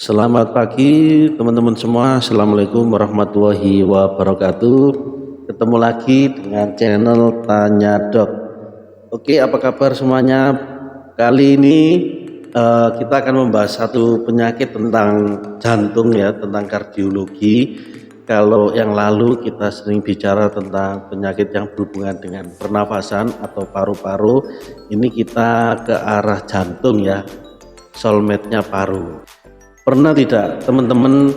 Selamat pagi teman-teman semua. Assalamualaikum warahmatullahi wabarakatuh. Ketemu lagi dengan channel Tanya Dok. Oke, apa kabar semuanya? Kali ini kita akan membahas satu penyakit tentang jantung ya, tentang kardiologi. Kalau yang lalu kita sering bicara tentang penyakit yang berhubungan dengan pernafasan atau paru-paru, ini kita ke arah jantung ya, soulmate-nya paru. Pernah tidak teman-teman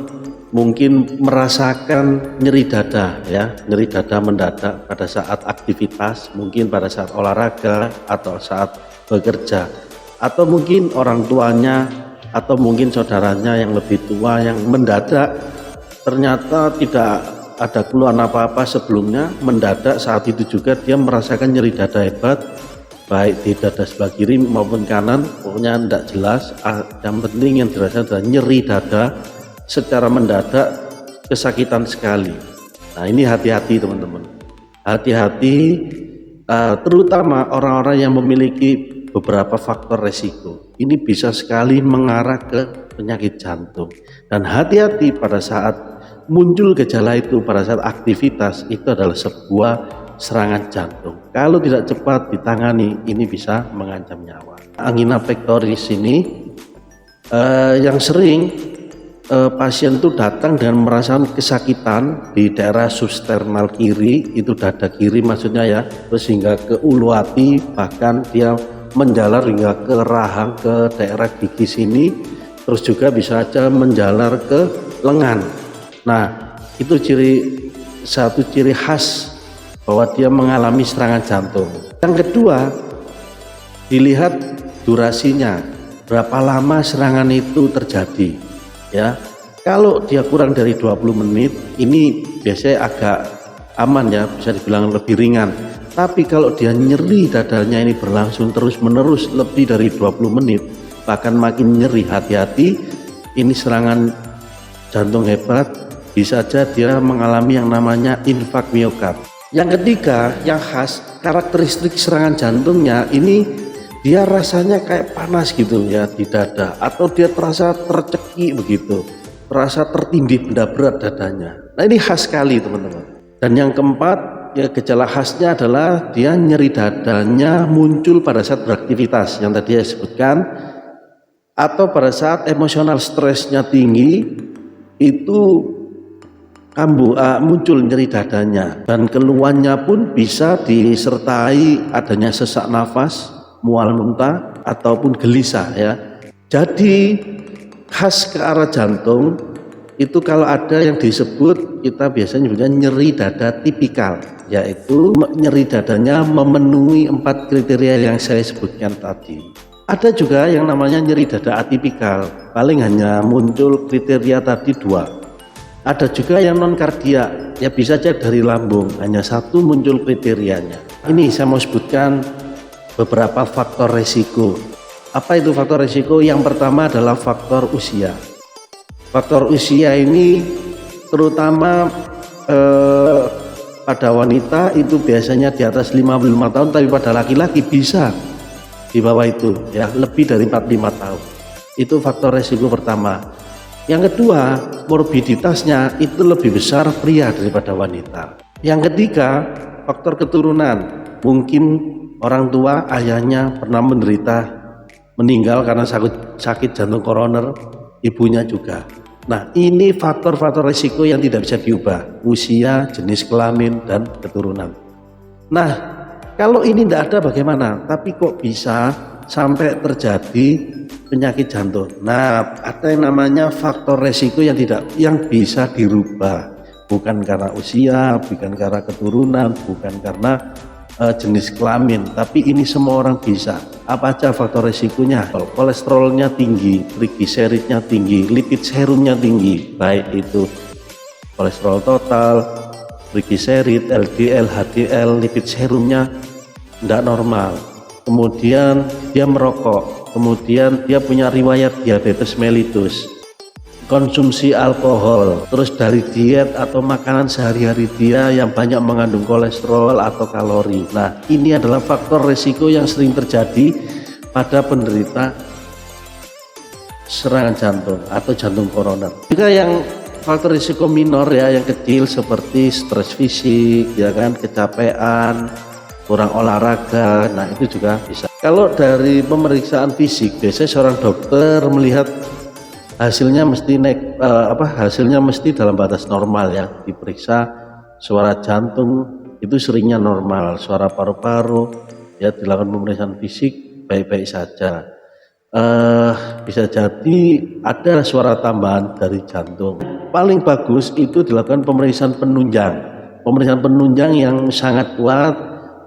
mungkin merasakan nyeri dada ya, nyeri dada mendadak pada saat aktivitas, mungkin pada saat olahraga atau saat bekerja, atau mungkin orang tuanya atau mungkin saudaranya yang lebih tua yang mendadak ternyata tidak ada keluhan apa-apa sebelumnya, mendadak saat itu juga dia merasakan nyeri dada hebat, baik di dada sebelah kiri maupun kanan, pokoknya tidak jelas. Yang penting yang dirasakan adalah nyeri dada secara mendadak, kesakitan sekali. Nah ini hati-hati teman-teman, hati-hati, terutama orang-orang yang memiliki beberapa faktor resiko. Ini bisa sekali mengarah ke penyakit jantung. Dan hati-hati pada saat muncul gejala itu, pada saat aktivitas, itu adalah sebuah serangan jantung. Kalau tidak cepat ditangani, ini bisa mengancam nyawa. Angina pectoris ini yang sering pasien itu datang dengan merasakan kesakitan di daerah substernal kiri, itu dada kiri maksudnya ya, terus hingga ke ulu hati, bahkan dia menjalar hingga ke rahang, ke daerah gigi sini, terus juga bisa saja menjalar ke lengan. Nah itu satu ciri khas bahwa dia mengalami serangan jantung. Yang kedua, dilihat durasinya, berapa lama serangan itu terjadi ya. Kalau dia kurang dari 20 menit, ini biasanya agak aman ya, bisa dibilang lebih ringan. Tapi kalau dia nyeri dadanya ini berlangsung terus menerus lebih dari 20 menit, bahkan makin nyeri, hati-hati, ini serangan jantung hebat, bisa saja dia mengalami yang namanya infak miokard. Yang ketiga, yang khas, karakteristik serangan jantungnya ini dia rasanya kayak panas gitu ya di dada, atau dia terasa tercekik begitu, terasa tertindih benda berat dadanya. Nah ini khas sekali teman-teman. Dan yang keempat, ya gejala khasnya adalah dia nyeri dadanya muncul pada saat beraktivitas yang tadi saya sebutkan, atau pada saat emosional stresnya tinggi, itu muncul nyeri dadanya, dan keluhannya pun bisa disertai adanya sesak nafas, mual muntah, ataupun gelisah ya. Jadi khas ke arah jantung itu kalau ada yang disebut, kita biasanya nyebutnya nyeri dada tipikal, yaitu nyeri dadanya memenuhi 4 kriteria yang saya sebutkan tadi. Ada juga yang namanya nyeri dada atipikal, paling hanya muncul kriteria tadi 2. Ada juga yang non kardiak, ya bisa saja dari lambung, hanya 1 muncul kriterianya. Ini saya mau sebutkan beberapa faktor resiko. Apa itu faktor resiko? Yang pertama adalah faktor usia. Faktor usia ini terutama pada wanita itu biasanya di atas 55 tahun, tapi pada laki-laki bisa di bawah itu ya, lebih dari 45 tahun. Itu faktor resiko pertama. Yang kedua, morbiditasnya itu lebih besar pria daripada wanita. Yang ketiga, faktor keturunan. Mungkin orang tua, ayahnya pernah meninggal karena sakit jantung koroner, ibunya juga. Nah ini faktor-faktor risiko yang tidak bisa diubah, usia, jenis kelamin, dan keturunan. Nah kalau ini tidak ada bagaimana? Tapi kok bisa sampai terjadi penyakit jantung? Nah ada yang namanya faktor resiko yang bisa dirubah, bukan karena usia, bukan karena keturunan, bukan karena jenis kelamin, tapi ini semua orang bisa. Apa aja faktor resikonya? Kolesterolnya tinggi, trigliseridnya tinggi, lipid serumnya tinggi, baik itu kolesterol total, trigliserid, LDL, HDL, lipid serumnya tidak normal. Kemudian dia merokok, kemudian dia punya riwayat diabetes mellitus, konsumsi alkohol, terus dari diet atau makanan sehari-hari dia yang banyak mengandung kolesterol atau kalori. Nah ini adalah faktor resiko yang sering terjadi pada penderita serangan jantung atau jantung koroner. Juga yang faktor risiko minor ya, yang kecil seperti stres fisik, ya kan, kecapean, kurang olahraga, nah itu juga bisa. Kalau dari pemeriksaan fisik, biasanya seorang dokter melihat hasilnya mesti hasilnya mesti dalam batas normal ya. Diperiksa suara jantung itu seringnya normal, suara paru-paru ya, dilakukan pemeriksaan fisik baik-baik saja. Bisa jadi ada suara tambahan dari jantung. Paling bagus itu dilakukan pemeriksaan penunjang yang sangat kuat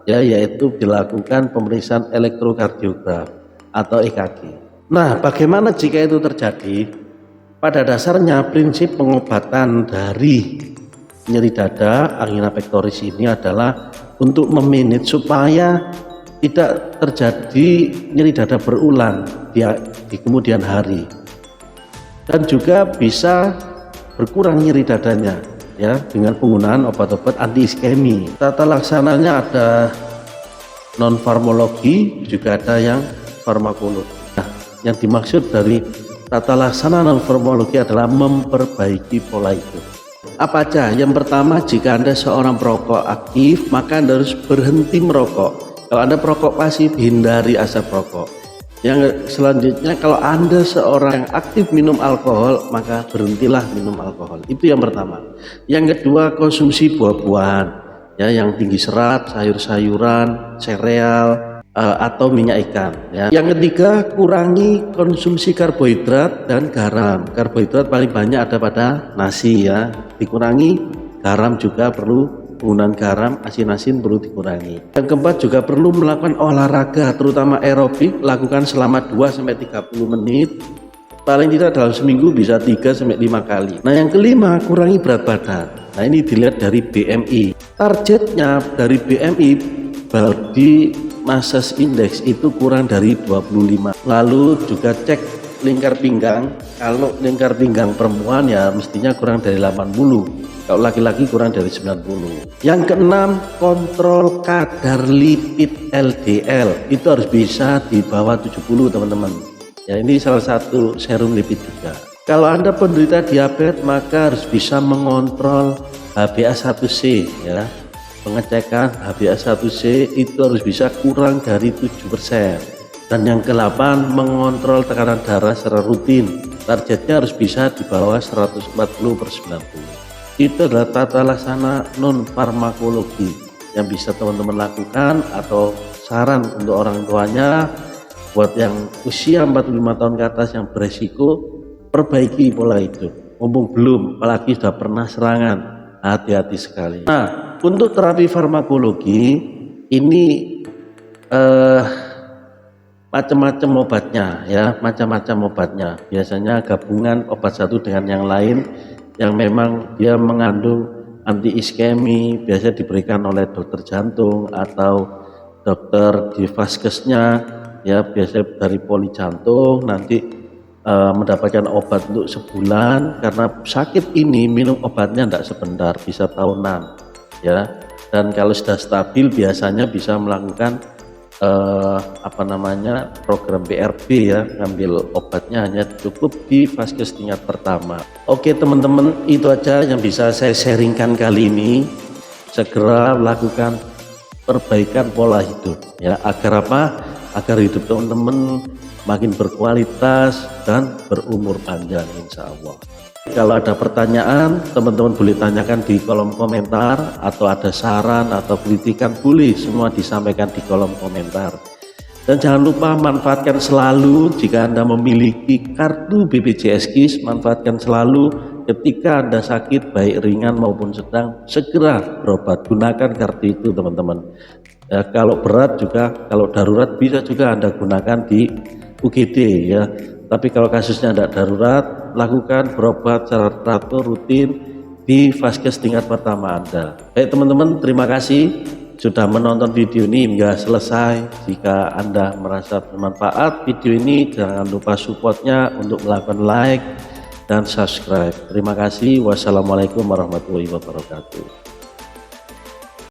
ya, yaitu dilakukan pemeriksaan elektrokardiograf atau EKG. Nah, bagaimana jika itu terjadi? Pada dasarnya prinsip pengobatan dari nyeri dada angina pectoris ini adalah untuk memanage supaya tidak terjadi nyeri dada berulang di kemudian hari, dan juga bisa berkurang nyeri dadanya ya dengan penggunaan obat-obat anti iskemi. Tata laksananya ada non farmakologi, juga ada yang farmakologi. Nah, yang dimaksud dari tata laksana non farmakologi adalah memperbaiki pola hidup. Apa aja? Yang pertama, jika Anda seorang perokok aktif, maka Anda harus berhenti merokok. Kalau Anda perokok pasif, hindari asap rokok. Yang selanjutnya, kalau Anda seorang yang aktif minum alkohol, maka berhentilah minum alkohol. Itu yang pertama. Yang kedua, konsumsi buah-buahan ya, yang tinggi serat, sayur-sayuran, sereal atau minyak ikan ya. Yang ketiga, kurangi konsumsi karbohidrat dan garam. Karbohidrat paling banyak ada pada nasi ya, dikurangi. Garam juga perlu, penggunaan garam, asin-asin perlu dikurangi. Yang keempat, juga perlu melakukan olahraga terutama aerobik, lakukan selama 2-30 menit, paling tidak dalam seminggu bisa 3-5 kali. Nah, yang kelima, kurangi berat badan. Nah, ini dilihat dari BMI. Targetnya dari BMI, body mass index itu kurang dari 25. Lalu juga cek lingkar pinggang. Kalau lingkar pinggang perempuan ya mestinya kurang dari 80, kalau laki-laki kurang dari 90. Yang keenam, kontrol kadar lipid LDL, itu harus bisa di bawah 70 teman-teman ya, ini salah satu serum lipid juga. Kalau Anda penderita diabetes, maka harus bisa mengontrol HbA1c ya. Pengecekan HbA1c itu harus bisa kurang dari 7%. Dan yang ke-8, mengontrol tekanan darah secara rutin. Targetnya harus bisa di bawah 140/90. Itu adalah tata laksana non farmakologi yang bisa teman-teman lakukan, atau saran untuk orang tuanya buat yang usia 45 tahun ke atas yang beresiko, perbaiki pola hidup. Mumpung belum, apalagi sudah pernah serangan, hati-hati sekali. Nah, untuk terapi farmakologi ini macam-macam obatnya ya, macam-macam obatnya. Biasanya gabungan obat satu dengan yang lain yang memang dia mengandung anti iskemi, biasa diberikan oleh dokter jantung atau dokter di vaskesnya ya, biasanya dari poli jantung. Nanti mendapatkan obat untuk sebulan, karena sakit ini minum obatnya tidak sebentar, bisa tahunan ya. Dan kalau sudah stabil biasanya bisa melakukan program BRB ya, ngambil obatnya hanya cukup di vaskes tingkat pertama. Oke teman-teman, itu aja yang bisa saya sharingkan kali ini. Segera lakukan perbaikan pola hidup ya, agar apa? Agar hidup teman-teman makin berkualitas dan berumur panjang insya Allah. Kalau ada pertanyaan, teman-teman boleh tanyakan di kolom komentar, atau ada saran atau kritikan boleh semua disampaikan di kolom komentar. Dan jangan lupa manfaatkan selalu jika Anda memiliki kartu BPJS KIS, manfaatkan selalu ketika Anda sakit baik ringan maupun sedang, segera berobat, gunakan kartu itu teman-teman. Ya, kalau berat juga, kalau darurat bisa juga Anda gunakan di UGD ya. Tapi kalau kasusnya tidak darurat, lakukan berobat secara teratur rutin di vaskes tingkat pertama Anda. Baik teman-teman, terima kasih sudah menonton video ini hingga selesai. Jika Anda merasa bermanfaat video ini, jangan lupa supportnya untuk melakukan like dan subscribe. Terima kasih. Wassalamualaikum warahmatullahi wabarakatuh.